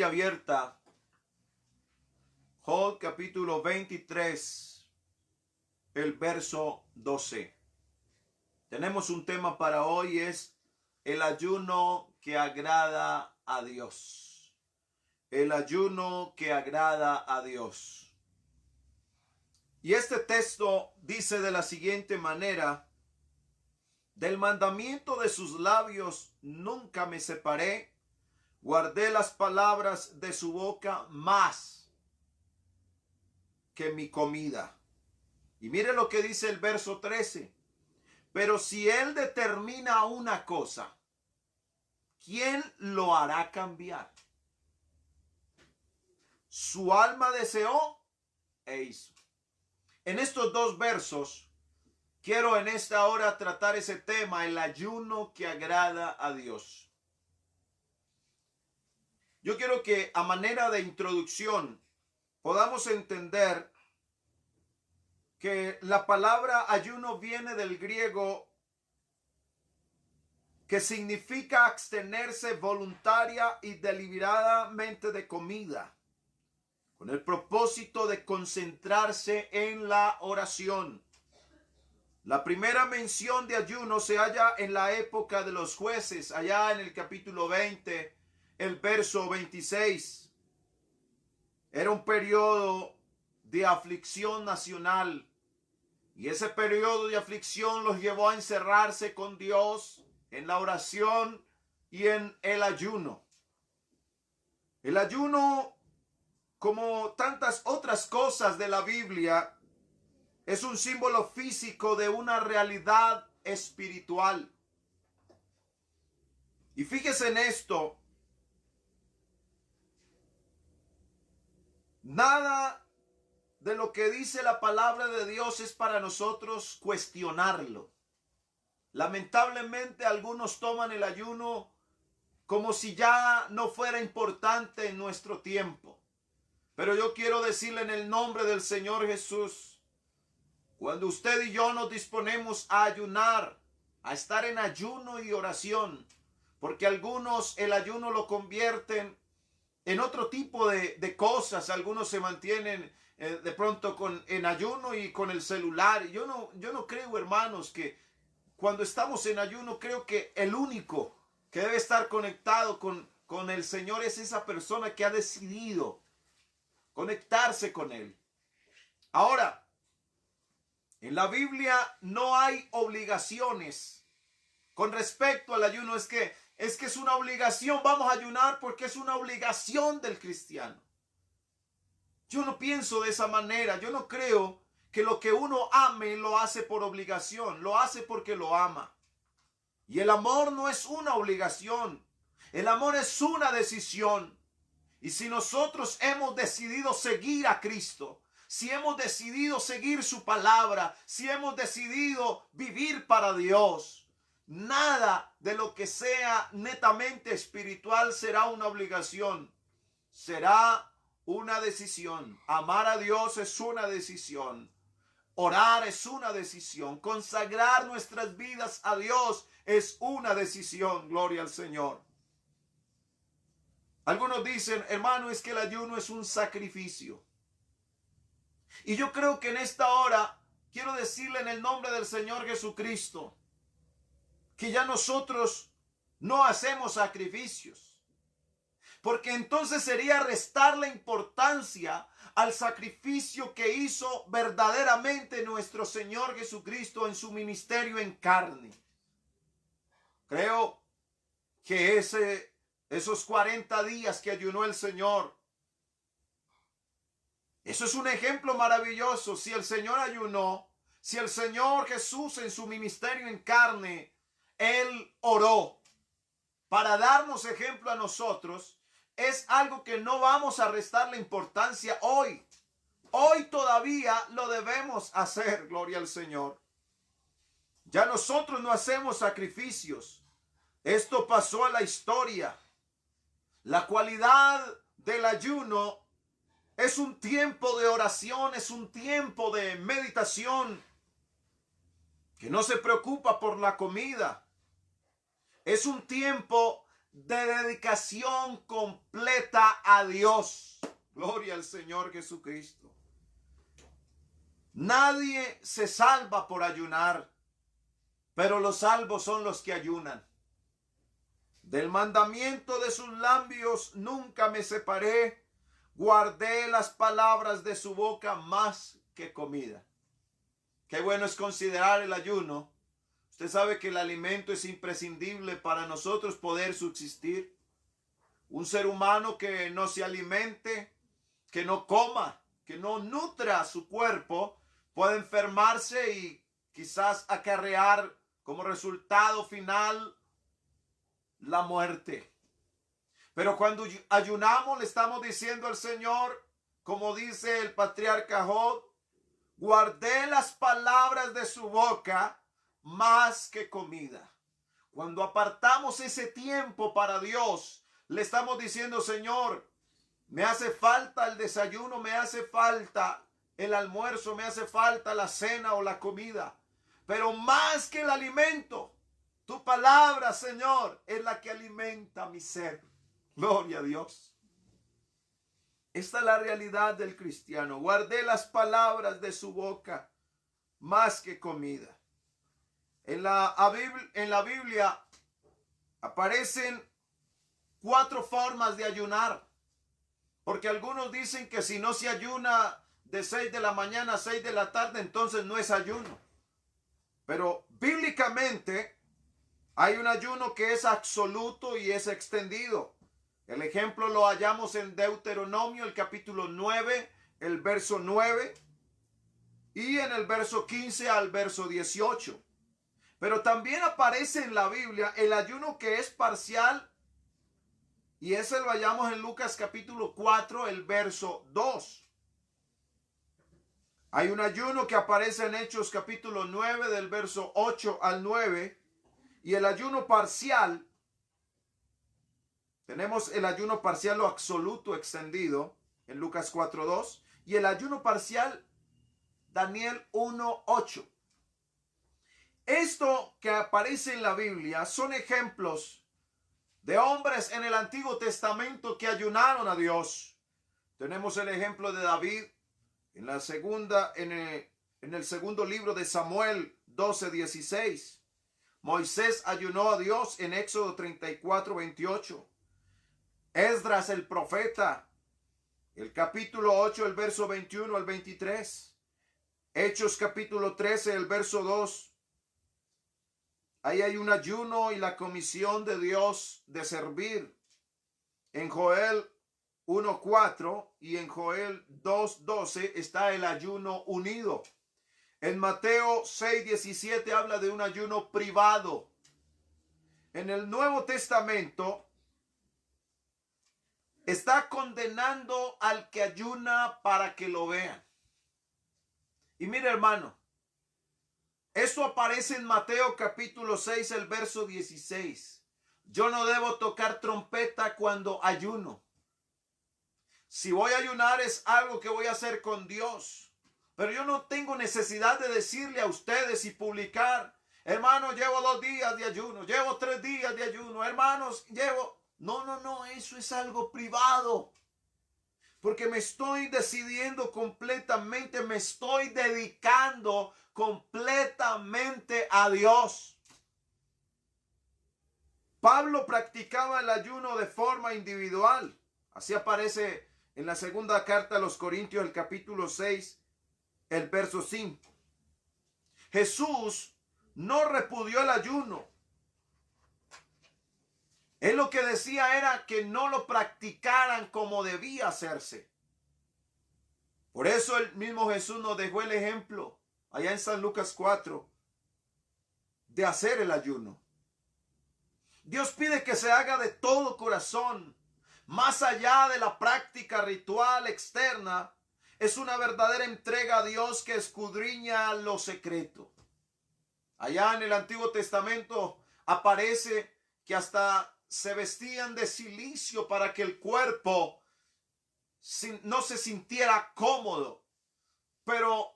Biblia abierta, Job capítulo 23, el verso 12. Tenemos un tema para hoy, es el ayuno que agrada a Dios. El ayuno que agrada a Dios. Y este texto dice de la siguiente manera: del mandamiento de sus labios nunca me separé, guardé las palabras de su boca más que mi comida. Y mire lo que dice el verso 13. Pero si él determina una cosa, ¿quién lo hará cambiar? Su alma deseó e hizo. En estos dos versos quiero en esta hora tratar ese tema, el ayuno que agrada a Dios. Yo quiero que a manera de introducción podamos entender que la palabra ayuno viene del griego, que significa abstenerse voluntaria y deliberadamente de comida, con el propósito de concentrarse en la oración. La primera mención de ayuno se halla en la época de los jueces, allá en el capítulo 20, el verso 26. Era un periodo de aflicción nacional, y ese periodo de aflicción los llevó a encerrarse con Dios en la oración y en el ayuno. El ayuno, como tantas otras cosas de la Biblia, es un símbolo físico de una realidad espiritual. Y fíjese en esto: nada de lo que dice la palabra de Dios es para nosotros cuestionarlo. Lamentablemente algunos toman el ayuno como si ya no fuera importante en nuestro tiempo. Pero yo quiero decirle en el nombre del Señor Jesús, cuando usted y yo nos disponemos a ayunar, a estar en ayuno y oración, porque algunos el ayuno lo convierten en otro tipo de cosas. Algunos se mantienen de pronto en ayuno y con el celular. Yo no creo, hermanos, que cuando estamos en ayuno, creo que el único que debe estar conectado con el Señor es esa persona que ha decidido conectarse con Él. Ahora, en la Biblia no hay obligaciones con respecto al ayuno. Es que es una obligación. Vamos a ayunar porque es una obligación del cristiano. Yo no pienso de esa manera. Yo no creo que lo que uno ame lo hace por obligación. Lo hace porque lo ama. Y el amor no es una obligación. El amor es una decisión. Y si nosotros hemos decidido seguir a Cristo, si hemos decidido seguir su palabra, si hemos decidido vivir para Dios, nada de lo que sea netamente espiritual será una obligación. Será una decisión. Amar a Dios es una decisión. Orar es una decisión. Consagrar nuestras vidas a Dios es una decisión. Gloria al Señor. Algunos dicen, hermano, es que el ayuno es un sacrificio. Y yo creo que en esta hora quiero decirle en el nombre del Señor Jesucristo que ya nosotros no hacemos sacrificios. Porque entonces sería restar la importancia al sacrificio que hizo verdaderamente nuestro Señor Jesucristo en su ministerio en carne. Creo que esos 40 días que ayunó el Señor, eso es un ejemplo maravilloso. Si el Señor ayunó, si el Señor Jesús en su ministerio en carne, Él oró para darnos ejemplo a nosotros, es algo que no vamos a restarle importancia hoy. Hoy todavía lo debemos hacer, gloria al Señor. Ya nosotros no hacemos sacrificios. Esto pasó a la historia. La cualidad del ayuno es un tiempo de oración, es un tiempo de meditación, que no se preocupa por la comida. Es un tiempo de dedicación completa a Dios. Gloria al Señor Jesucristo. Nadie se salva por ayunar, pero los salvos son los que ayunan. Del mandamiento de sus labios nunca me separé, guardé las palabras de su boca más que comida. Qué bueno es considerar el ayuno. Usted sabe que el alimento es imprescindible para nosotros poder subsistir. Un ser humano que no se alimente, que no coma, que no nutra su cuerpo, puede enfermarse y quizás acarrear como resultado final la muerte. Pero cuando ayunamos le estamos diciendo al Señor, como dice el patriarca Job, guardé las palabras de su boca más que comida. Cuando apartamos ese tiempo para Dios, le estamos diciendo, Señor, me hace falta el desayuno, me hace falta el almuerzo, me hace falta la cena o la comida. Pero más que el alimento, tu palabra, Señor, es la que alimenta mi sed. Gloria a Dios. Esta es la realidad del cristiano. Guardé las palabras de su boca más que comida. En la Biblia aparecen 4 formas de ayunar. Porque algunos dicen que si no se ayuna de 6 de la mañana a 6 de la tarde, entonces no es ayuno. Pero bíblicamente hay un ayuno que es absoluto y es extendido. El ejemplo lo hallamos en Deuteronomio, el capítulo 9, el verso 9, y en el verso 15 al verso 18. Pero también aparece en la Biblia el ayuno que es parcial, y ese lo hallamos en Lucas capítulo 4, el verso 2. Hay un ayuno que aparece en Hechos capítulo 9, del verso 8 al 9, y el ayuno parcial, tenemos el ayuno parcial o absoluto extendido en Lucas 4:2 y el ayuno parcial Daniel 1:8. Esto que aparece en la Biblia son ejemplos de hombres en el Antiguo Testamento que ayunaron a Dios. Tenemos el ejemplo de David en el segundo libro de Samuel 12:16. Moisés ayunó a Dios en Éxodo 34:28. Esdras el profeta, el capítulo 8, el verso 21 al 23. Hechos capítulo 13, el verso 2. Ahí hay un ayuno y la comisión de Dios de servir. En Joel 1:4 y en Joel 2:12 está el ayuno unido. En Mateo 6:17 habla de un ayuno privado. En el Nuevo Testamento está condenando al que ayuna para que lo vean. Y mire, hermano, eso aparece en Mateo capítulo 6, el verso 16. Yo no debo tocar trompeta cuando ayuno. Si voy a ayunar es algo que voy a hacer con Dios. Pero yo no tengo necesidad de decirle a ustedes y publicar, hermanos, llevo 2 días de ayuno, llevo 3 días de ayuno, hermanos, llevo... No, eso es algo privado. Porque me estoy decidiendo completamente, me estoy dedicando completamente a Dios. Pablo practicaba el ayuno de forma individual. Así aparece en la segunda carta a los Corintios, el capítulo 6, el verso 5. Jesús no repudió el ayuno. Él lo que decía era que no lo practicaran como debía hacerse. Por eso el mismo Jesús nos dejó el ejemplo allá en San Lucas 4 de hacer el ayuno. Dios pide que se haga de todo corazón, más allá de la práctica ritual externa. Es una verdadera entrega a Dios que escudriña lo secreto. Allá en el Antiguo Testamento aparece que hasta se vestían de cilicio para que el cuerpo no se sintiera cómodo. Pero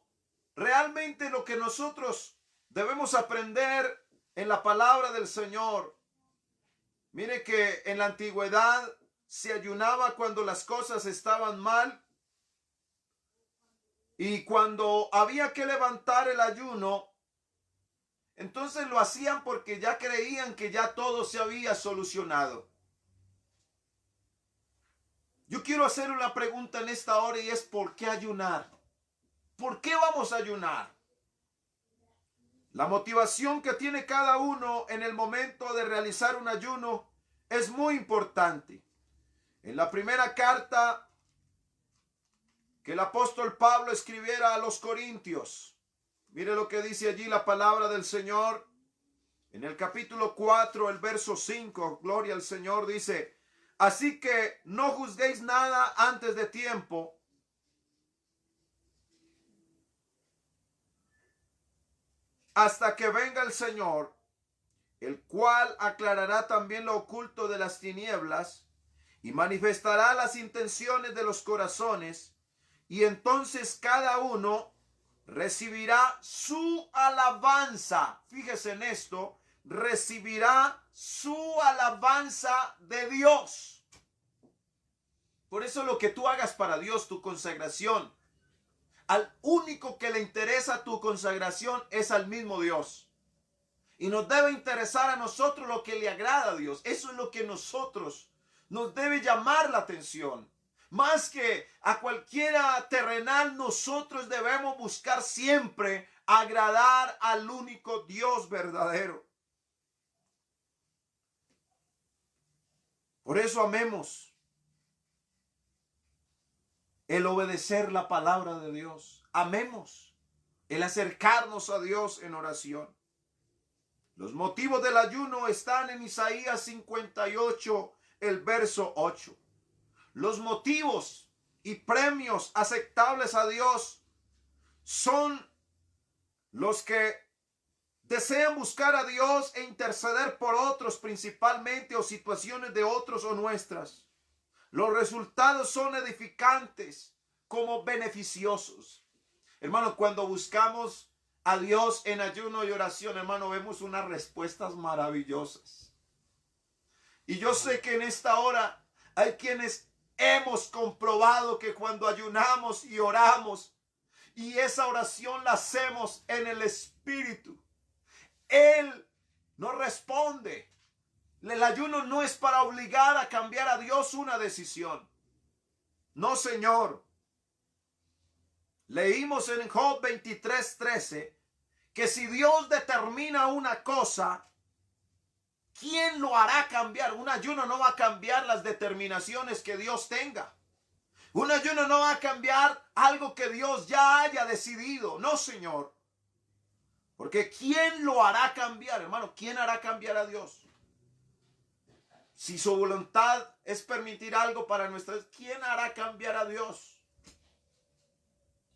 realmente lo que nosotros debemos aprender en la palabra del Señor Mire que en la antigüedad se ayunaba cuando las cosas estaban mal, y cuando había que levantar el ayuno, entonces lo hacían porque ya creían que ya todo se había solucionado. Yo quiero hacer una pregunta en esta hora, y es: ¿por qué ayunar? ¿Por qué vamos a ayunar? La motivación que tiene cada uno en el momento de realizar un ayuno es muy importante. En la primera carta que el apóstol Pablo escribiera a los Corintios, mire lo que dice allí la palabra del Señor. En el capítulo 4, el verso 5, gloria al Señor, dice: así que no juzguéis nada antes de tiempo, hasta que venga el Señor, el cual aclarará también lo oculto de las tinieblas y manifestará las intenciones de los corazones, y entonces cada uno recibirá su alabanza. Fíjese en esto: recibirá su alabanza de Dios. Por eso lo que tú hagas para Dios, tu consagración, al único que le interesa tu consagración es al mismo Dios. Y nos debe interesar a nosotros lo que le agrada a Dios. Eso es lo que nos debe llamar la atención. Más que a cualquiera terrenal, nosotros debemos buscar siempre agradar al único Dios verdadero. Por eso amemos el obedecer la palabra de Dios. Amemos el acercarnos a Dios en oración. Los motivos del ayuno están en Isaías 58, el verso 8. Los motivos y premios aceptables a Dios son los que desean buscar a Dios e interceder por otros principalmente, o situaciones de otros o nuestras. Los resultados son edificantes como beneficiosos. Hermano, cuando buscamos a Dios en ayuno y oración, hermano, vemos unas respuestas maravillosas. Y yo sé que en esta hora hay quienes hemos comprobado que cuando ayunamos y oramos, y esa oración la hacemos en el Espíritu, Él nos responde. El ayuno no es para obligar a cambiar a Dios una decisión. No, Señor. Leímos en Job 23:13 que si Dios determina una cosa, ¿quién lo hará cambiar? Un ayuno no va a cambiar las determinaciones que Dios tenga. Un ayuno no va a cambiar algo que Dios ya haya decidido. No, Señor. Porque ¿quién lo hará cambiar, hermano? ¿Quién hará cambiar a Dios? Si su voluntad es permitir algo para nuestras, ¿quién hará cambiar a Dios?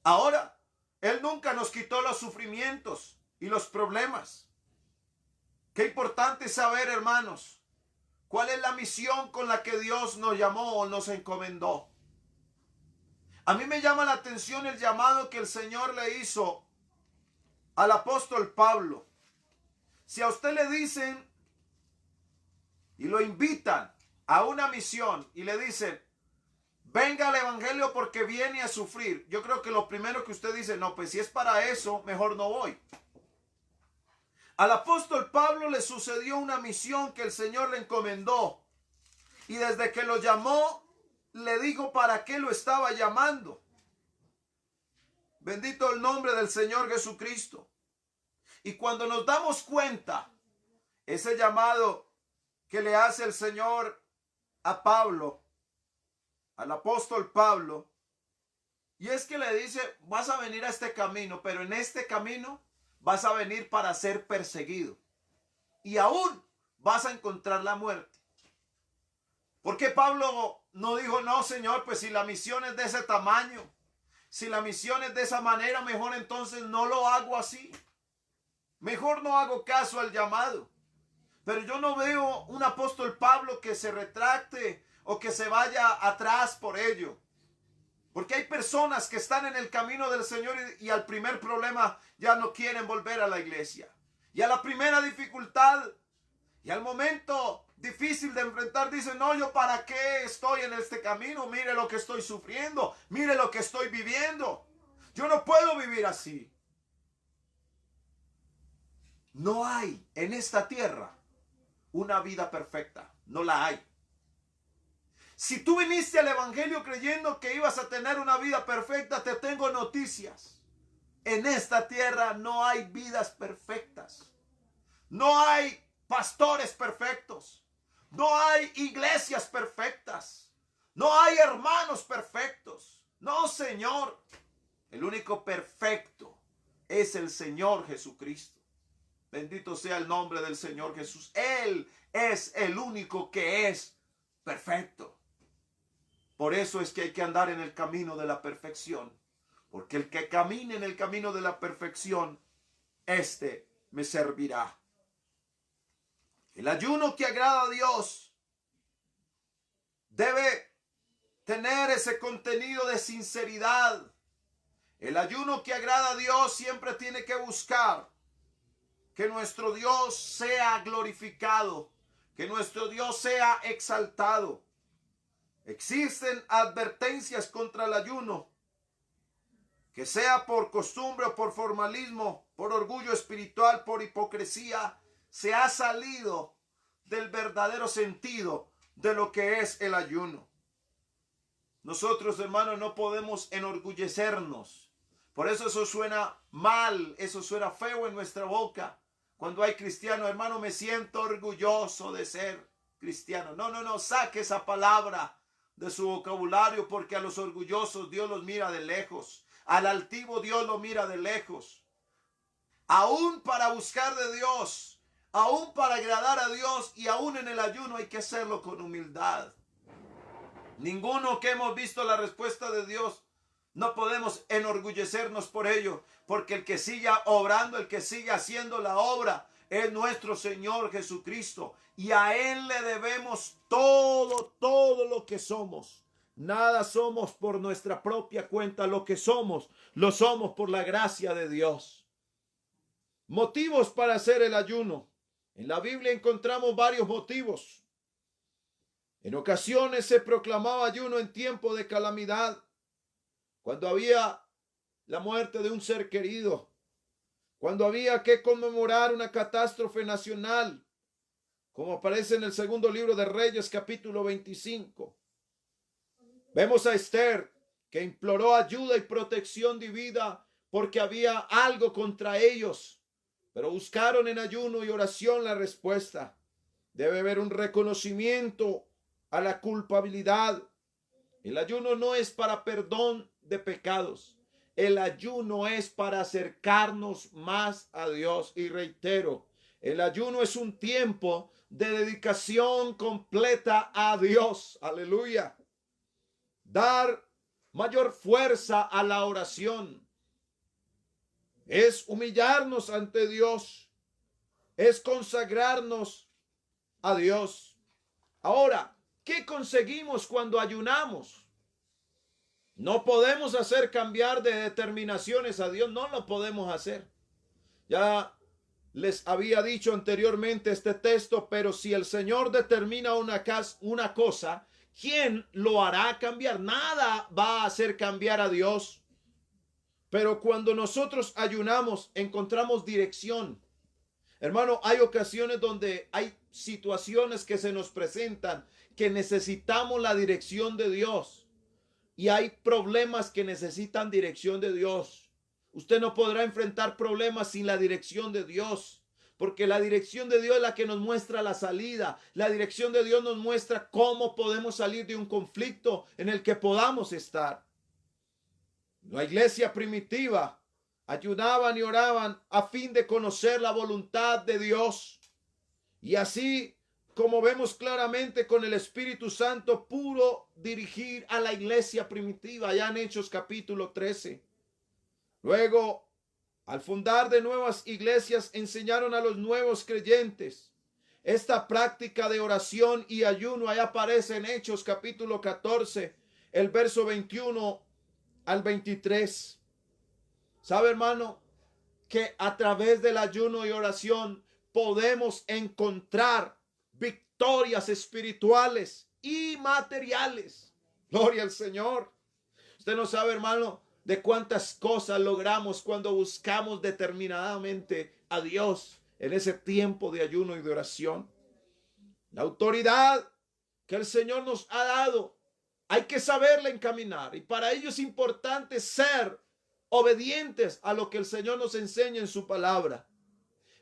Ahora, Él nunca nos quitó los sufrimientos y los problemas. Qué importante saber, hermanos, cuál es la misión con la que Dios nos llamó o nos encomendó. A mí me llama la atención el llamado que el Señor le hizo al apóstol Pablo. Si a usted le dicen y lo invitan a una misión y le dicen: venga al evangelio porque viene a sufrir, yo creo que lo primero que usted dice: no, pues si es para eso, mejor no voy. Al apóstol Pablo le sucedió una misión que el Señor le encomendó, y desde que lo llamó, le dijo para qué lo estaba llamando. Bendito el nombre del Señor Jesucristo. Y cuando nos damos cuenta, ese llamado que le hace el Señor a Pablo, al apóstol Pablo, y es que le dice: vas a venir a este camino, pero en este camino vas a venir para ser perseguido, y aún vas a encontrar la muerte. ¿Por qué Pablo no dijo: no, Señor, pues si la misión es de ese tamaño, si la misión es de esa manera, mejor entonces no lo hago así, mejor no hago caso al llamado? Pero yo no veo un apóstol Pablo que se retracte o que se vaya atrás por ello. Porque hay personas que están en el camino del Señor y al primer problema ya no quieren volver a la iglesia. Y a la primera dificultad Y al momento difícil de enfrentar, dice, no, yo para qué estoy en este camino, mire lo que estoy sufriendo, mire lo que estoy viviendo. Yo no puedo vivir así. No hay en esta tierra una vida perfecta, no la hay. Si tú viniste al evangelio creyendo que ibas a tener una vida perfecta, te tengo noticias. En esta tierra no hay vidas perfectas. No hay pastores perfectos. No hay iglesias perfectas. No hay hermanos perfectos. No, Señor. El único perfecto es el Señor Jesucristo. Bendito sea el nombre del Señor Jesús. Él es el único que es perfecto. Por eso es que hay que andar en el camino de la perfección. Porque el que camine en el camino de la perfección, este me servirá. El ayuno que agrada a Dios debe tener ese contenido de sinceridad. El ayuno que agrada a Dios siempre tiene que buscar que nuestro Dios sea glorificado, que nuestro Dios sea exaltado. Existen advertencias contra el ayuno, que sea por costumbre o por formalismo, por orgullo espiritual, por hipocresía, se ha salido del verdadero sentido de lo que es el ayuno. Nosotros, hermanos, no podemos enorgullecernos. Por eso suena mal, eso suena feo en nuestra boca. Cuando hay cristiano, hermano, me siento orgulloso de ser cristiano. No, saque esa palabra de su vocabulario, porque a los orgullosos Dios los mira de lejos. Al altivo Dios lo mira de lejos. Aún para buscar de Dios, aún para agradar a Dios, y aún en el ayuno hay que hacerlo con humildad. Ninguno que hemos visto la respuesta de Dios, no podemos enorgullecernos por ello, porque el que sigue obrando, el que sigue haciendo la obra, es nuestro Señor Jesucristo, y a Él le debemos todo lo que somos. Nada somos por nuestra propia cuenta, lo que somos, lo somos por la gracia de Dios. Motivos para hacer el ayuno. En la Biblia encontramos varios motivos. En ocasiones se proclamaba ayuno en tiempo de calamidad, cuando había la muerte de un ser querido, cuando había que conmemorar una catástrofe nacional, como aparece en el segundo libro de Reyes, capítulo 25. Vemos a Esther, que imploró ayuda y protección divina porque había algo contra ellos, pero buscaron en ayuno y oración la respuesta. Debe haber un reconocimiento a la culpabilidad. El ayuno no es para perdón de pecados. El ayuno es para acercarnos más a Dios. Y reitero, el ayuno es un tiempo de dedicación completa a Dios. Aleluya. Dar mayor fuerza a la oración. Es humillarnos ante Dios. Es consagrarnos a Dios. Ahora, ¿qué conseguimos cuando ayunamos? No podemos hacer cambiar de determinaciones a Dios, no lo podemos hacer. Ya les había dicho anteriormente este texto, pero si el Señor determina una cosa, ¿quién lo hará cambiar? Nada va a hacer cambiar a Dios. Pero cuando nosotros ayunamos, encontramos dirección. Hermano, hay ocasiones donde hay situaciones que se nos presentan que necesitamos la dirección de Dios. Y hay problemas que necesitan dirección de Dios. Usted no podrá enfrentar problemas sin la dirección de Dios, porque la dirección de Dios es la que nos muestra la salida. La dirección de Dios nos muestra cómo podemos salir de un conflicto en el que podamos estar. La iglesia primitiva ayunaban y oraban a fin de conocer la voluntad de Dios. Y así, como vemos claramente, con el Espíritu Santo pudo dirigir a la iglesia primitiva, ya en Hechos capítulo 13. Luego, al fundar de nuevas iglesias, enseñaron a los nuevos creyentes esta práctica de oración y ayuno. Ahí aparece en Hechos capítulo 14, el verso 21 al 23. ¿Sabe, hermano, que a través del ayuno y oración podemos encontrar victorias espirituales y materiales. Gloria al Señor. Usted no sabe, hermano, de cuántas cosas logramos cuando buscamos determinadamente a Dios en ese tiempo de ayuno y de oración. La autoridad que el Señor nos ha dado, hay que saberla encaminar, y para ello es importante ser obedientes a lo que el Señor nos enseña en su palabra.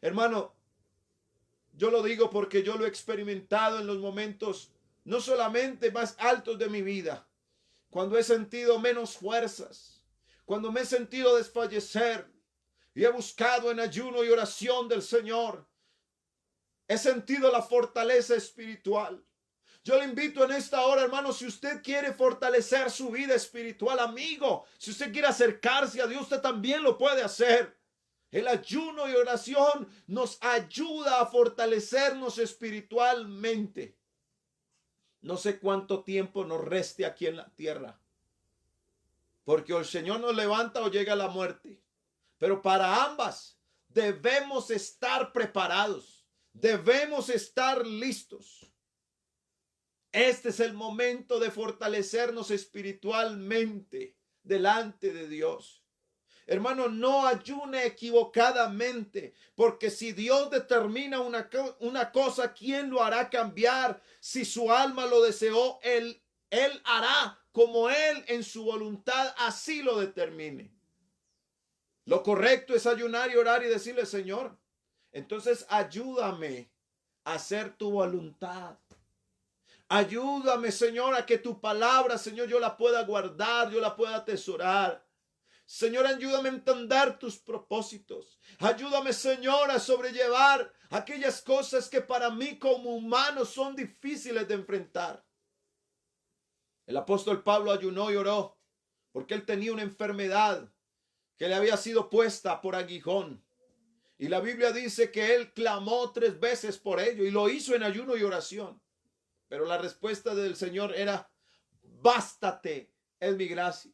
Hermano, yo lo digo porque yo lo he experimentado en los momentos no solamente más altos de mi vida, cuando he sentido menos fuerzas, cuando me he sentido desfallecer y he buscado en ayuno y oración del Señor, he sentido la fortaleza espiritual. Yo le invito en esta hora, hermano, si usted quiere fortalecer su vida espiritual, amigo, si usted quiere acercarse a Dios, usted también lo puede hacer. El ayuno y oración nos ayuda a fortalecernos espiritualmente. No sé cuánto tiempo nos reste aquí en la tierra, porque o el Señor nos levanta o llega la muerte. Pero para ambas debemos estar preparados, debemos estar listos. Este es el momento de fortalecernos espiritualmente delante de Dios. Hermano, no ayune equivocadamente, porque si Dios determina una cosa, ¿quién lo hará cambiar? Si su alma lo deseó, Él hará como Él en su voluntad así lo determine. Lo correcto es ayunar y orar y decirle: Señor, entonces ayúdame a hacer tu voluntad. Ayúdame, Señor, a que tu palabra, Señor, yo la pueda guardar, yo la pueda atesorar. Señor, ayúdame a entender tus propósitos. Ayúdame, Señor, a sobrellevar aquellas cosas que para mí como humano son difíciles de enfrentar. El apóstol Pablo ayunó y oró porque él tenía una enfermedad que le había sido puesta por aguijón. Y la Biblia dice que él clamó 3 veces por ello y lo hizo en ayuno y oración. Pero la respuesta del Señor era: bástate en mi gracia.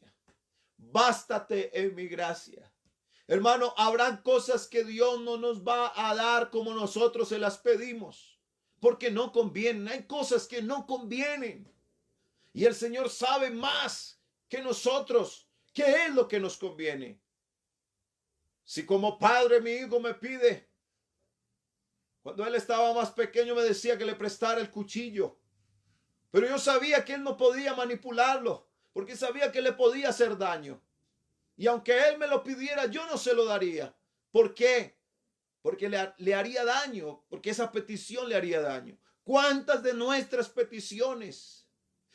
Bástate en mi gracia. Hermano, habrán cosas que Dios no nos va a dar como nosotros se las pedimos, porque no convienen. Hay cosas que no convienen. Y el Señor sabe más que nosotros qué es lo que nos conviene. Si como padre mi hijo me pide, cuando él estaba más pequeño me decía que le prestara el cuchillo, pero yo sabía que él no podía manipularlo, porque sabía que le podía hacer daño. Y aunque él me lo pidiera, yo no se lo daría. ¿Por qué? Porque le haría daño, porque esa petición le haría daño. ¿Cuántas de nuestras peticiones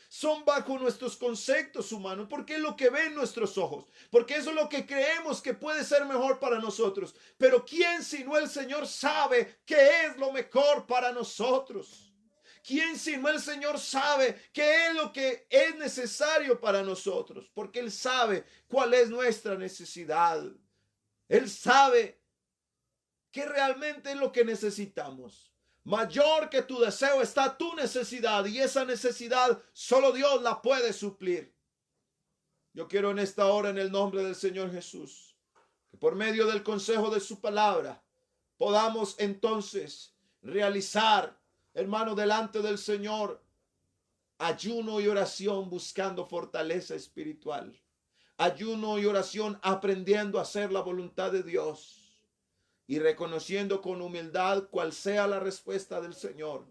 son bajo nuestros conceptos humanos? Porque es lo que ven nuestros ojos, porque eso es lo que creemos que puede ser mejor para nosotros. Pero ¿quién sino el Señor sabe qué es lo mejor para nosotros? ¿Quién sino el Señor sabe qué es lo que es necesario para nosotros? Porque Él sabe cuál es nuestra necesidad. Él sabe qué realmente es lo que necesitamos. Mayor que tu deseo está tu necesidad, y esa necesidad solo Dios la puede suplir. Yo quiero en esta hora, en el nombre del Señor Jesús, que por medio del consejo de su palabra podamos entonces realizar, hermano, delante del Señor, ayuno y oración buscando fortaleza espiritual. Ayuno y oración aprendiendo a hacer la voluntad de Dios y reconociendo con humildad cuál sea la respuesta del Señor.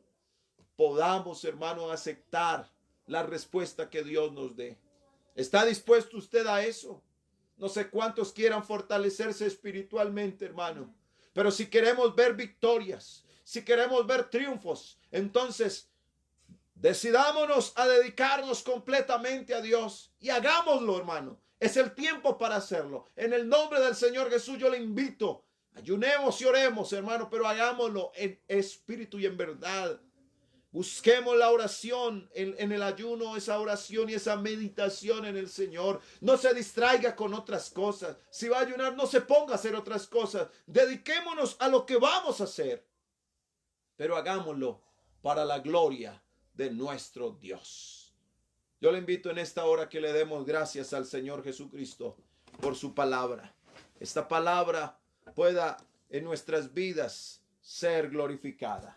Podamos, hermano, aceptar la respuesta que Dios nos dé. ¿Está dispuesto usted a eso? No sé cuántos quieran fortalecerse espiritualmente, hermano, pero si queremos ver victorias, si queremos ver triunfos, entonces decidámonos a dedicarnos completamente a Dios y hagámoslo, hermano. Es el tiempo para hacerlo. En el nombre del Señor Jesús yo le invito. Ayunemos y oremos, hermano, pero hagámoslo en espíritu y en verdad. Busquemos la oración en el ayuno, esa oración y esa meditación en el Señor. No se distraiga con otras cosas. Si va a ayunar, no se ponga a hacer otras cosas. Dediquémonos a lo que vamos a hacer, pero hagámoslo para la gloria de nuestro Dios. Yo le invito en esta hora que le demos gracias al Señor Jesucristo por su palabra. Esta palabra pueda en nuestras vidas ser glorificada.